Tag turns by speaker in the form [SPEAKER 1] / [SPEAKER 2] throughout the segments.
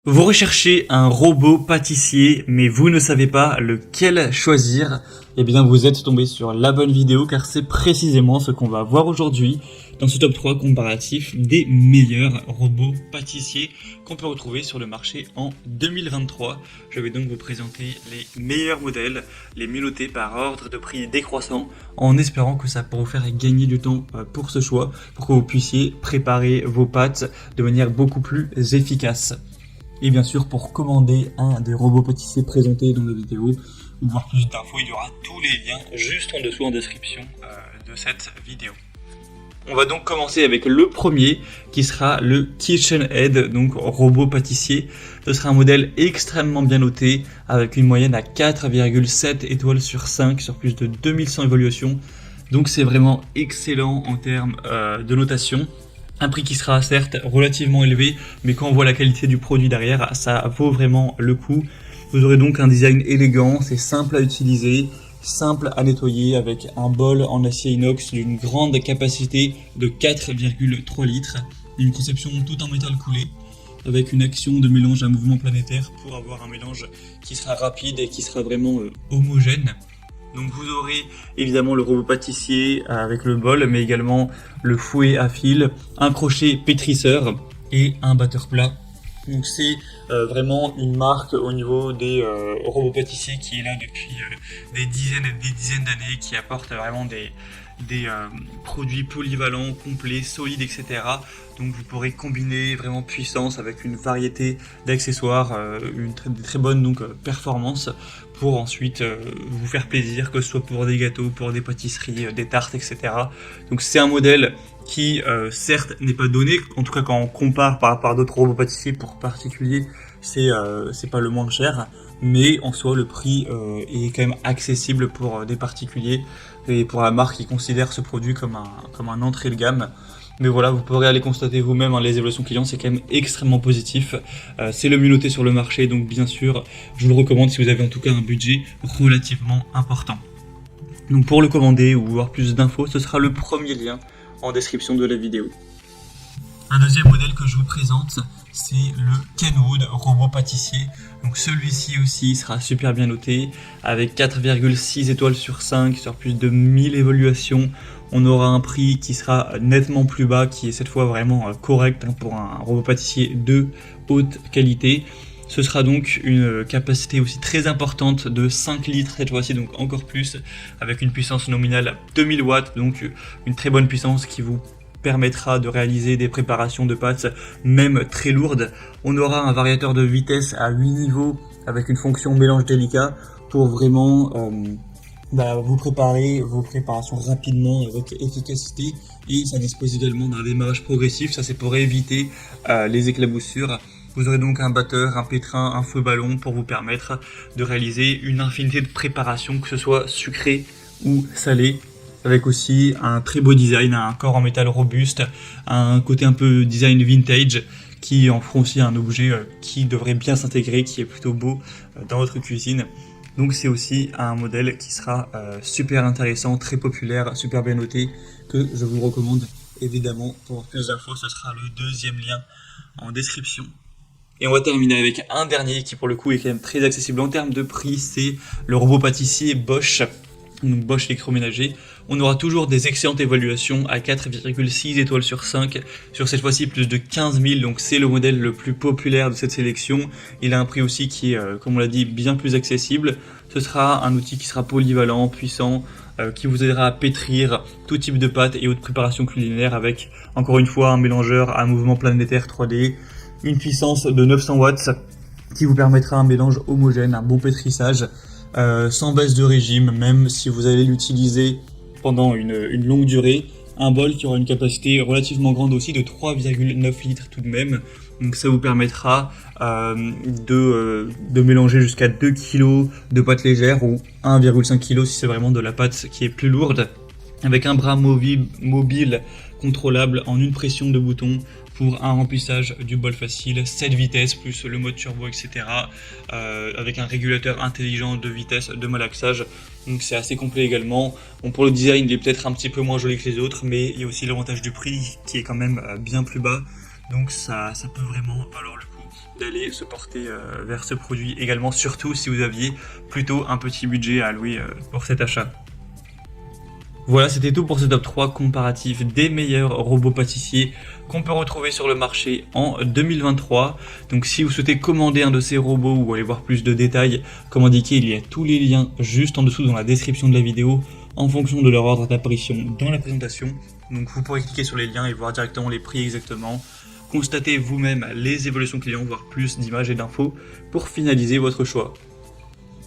[SPEAKER 1] Vous recherchez un robot pâtissier, mais vous ne savez pas lequel choisir. Eh bien, vous êtes tombé sur la bonne vidéo, car c'est précisément ce qu'on va voir aujourd'hui dans ce top 3 comparatif des meilleurs robots pâtissiers qu'on peut retrouver sur le marché en 2023. Je vais donc vous présenter les meilleurs modèles, les mieux notés par ordre de prix décroissant, en espérant que ça pourra vous faire gagner du temps pour ce choix, pour que vous puissiez préparer vos pâtes de manière beaucoup plus efficace. Et bien sûr, pour commander un des robots pâtissiers présentés dans la vidéo, ou voir plus d'infos, il y aura tous les liens juste en dessous en description de cette vidéo. On va donc commencer avec le premier, qui sera le KitchenAid, donc robot pâtissier. Ce sera un modèle extrêmement bien noté, avec une moyenne à 4,7 étoiles sur 5, sur plus de 2100 évaluations. Donc c'est vraiment excellent en termes de notation. Un prix qui sera certes relativement élevé, mais quand on voit la qualité du produit derrière, ça vaut vraiment le coup. Vous aurez donc un design élégant, c'est simple à utiliser, simple à nettoyer, avec un bol en acier inox d'une grande capacité de 4,3 litres, une conception tout en métal coulé, avec une action de mélange à mouvement planétaire pour avoir un mélange qui sera rapide et qui sera vraiment homogène. Donc vous aurez évidemment le robot pâtissier avec le bol, mais également le fouet à fil, un crochet pétrisseur et un batteur plat. Donc c'est vraiment une marque au niveau des robots pâtissiers qui est là depuis des dizaines et des dizaines d'années, qui apporte vraiment des produits polyvalents, complets, solides, etc. Donc vous pourrez combiner vraiment puissance avec une variété d'accessoires, des très bonnes performances pour ensuite vous faire plaisir, que ce soit pour des gâteaux, pour des pâtisseries, des tartes, etc. Donc c'est un modèle qui certes n'est pas donné, en tout cas quand on compare par rapport à d'autres robots pâtissiers pour particulier, c'est pas le moins cher, mais en soi le prix est quand même accessible pour des particuliers et pour la marque qui considère ce produit comme un entrée de gamme. Mais voilà, vous pourrez aller constater vous-même, hein, les évaluations clients, c'est quand même extrêmement positif. C'est le mieux noté sur le marché, donc bien sûr, je vous le recommande si vous avez en tout cas un budget relativement important. Donc pour le commander ou voir plus d'infos, ce sera le premier lien en description de la vidéo. Un deuxième modèle que je vous présente, c'est le Kenwood robot pâtissier. Donc celui-ci aussi sera super bien noté, avec 4,6 étoiles sur 5, sur plus de 1000 évaluations. On aura un prix qui sera nettement plus bas, qui est cette fois vraiment correct pour un robot pâtissier de haute qualité. Ce sera donc une capacité aussi très importante de 5 litres cette fois-ci, donc encore plus, avec une puissance nominale 2000 watts, donc une très bonne puissance qui vous permettra de réaliser des préparations de pâtes même très lourdes. On aura un variateur de vitesse à 8 niveaux avec une fonction mélange délicat pour vraiment vous préparer vos préparations rapidement avec efficacité, et ça dispose également d'un démarrage progressif, ça c'est pour éviter les éclaboussures. Vous aurez donc un batteur, un pétrin, un feu ballon pour vous permettre de réaliser une infinité de préparations, que ce soit sucré ou salé, avec aussi un très beau design, un corps en métal robuste, un côté un peu design vintage qui en font aussi un objet qui devrait bien s'intégrer, qui est plutôt beau dans votre cuisine. Donc c'est aussi un modèle qui sera super intéressant, très populaire, super bien noté, que je vous recommande évidemment. Pour plus d'infos, ce sera le deuxième lien en description. Et on va terminer avec un dernier qui pour le coup est quand même très accessible en termes de prix, c'est le robot pâtissier Bosch. Donc Bosch électroménager. On aura toujours des excellentes évaluations à 4,6 étoiles sur 5, sur cette fois-ci plus de 15 000, donc c'est le modèle le plus populaire de cette sélection. Il a un prix aussi qui est, comme on l'a dit, bien plus accessible. Ce sera un outil qui sera polyvalent, puissant, qui vous aidera à pétrir tout type de pâtes et autres préparations culinaires, avec encore une fois un mélangeur à mouvement planétaire 3D, une puissance de 900 watts qui vous permettra un mélange homogène, un bon pétrissage, sans baisse de régime, même si vous allez l'utiliser pendant une longue durée. Un bol qui aura une capacité relativement grande aussi, de 3,9 litres tout de même. Donc ça vous permettra de mélanger jusqu'à 2 kg de pâte légère, ou 1,5 kg si c'est vraiment de la pâte qui est plus lourde, avec un bras mobile contrôlable en une pression de bouton pour un remplissage du bol facile, 7 vitesses plus le mode turbo, etc. Avec un régulateur intelligent de vitesse, de malaxage. Donc c'est assez complet également. Bon, pour le design, il est peut-être un petit peu moins joli que les autres, mais il y a aussi l'avantage du prix qui est quand même bien plus bas. Donc ça peut vraiment valoir le coup. d'aller se porter vers ce produit également, surtout si vous aviez plutôt un petit budget à allouer pour cet achat. Voilà, c'était tout pour ce top 3 comparatif des meilleurs robots pâtissiers qu'on peut retrouver sur le marché en 2023. Donc si vous souhaitez commander un de ces robots ou aller voir plus de détails, comme indiqué, il y a tous les liens juste en dessous dans la description de la vidéo en fonction de leur ordre d'apparition dans la présentation. Donc vous pourrez cliquer sur les liens et voir directement les prix exactement. Constatez vous-même les évolutions clients, voir plus d'images et d'infos pour finaliser votre choix.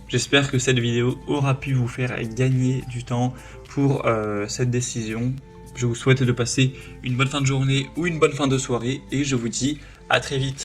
[SPEAKER 1] J'espère que cette vidéo aura pu vous faire gagner du temps pour cette décision. Je vous souhaite de passer une bonne fin de journée ou une bonne fin de soirée et je vous dis à très vite.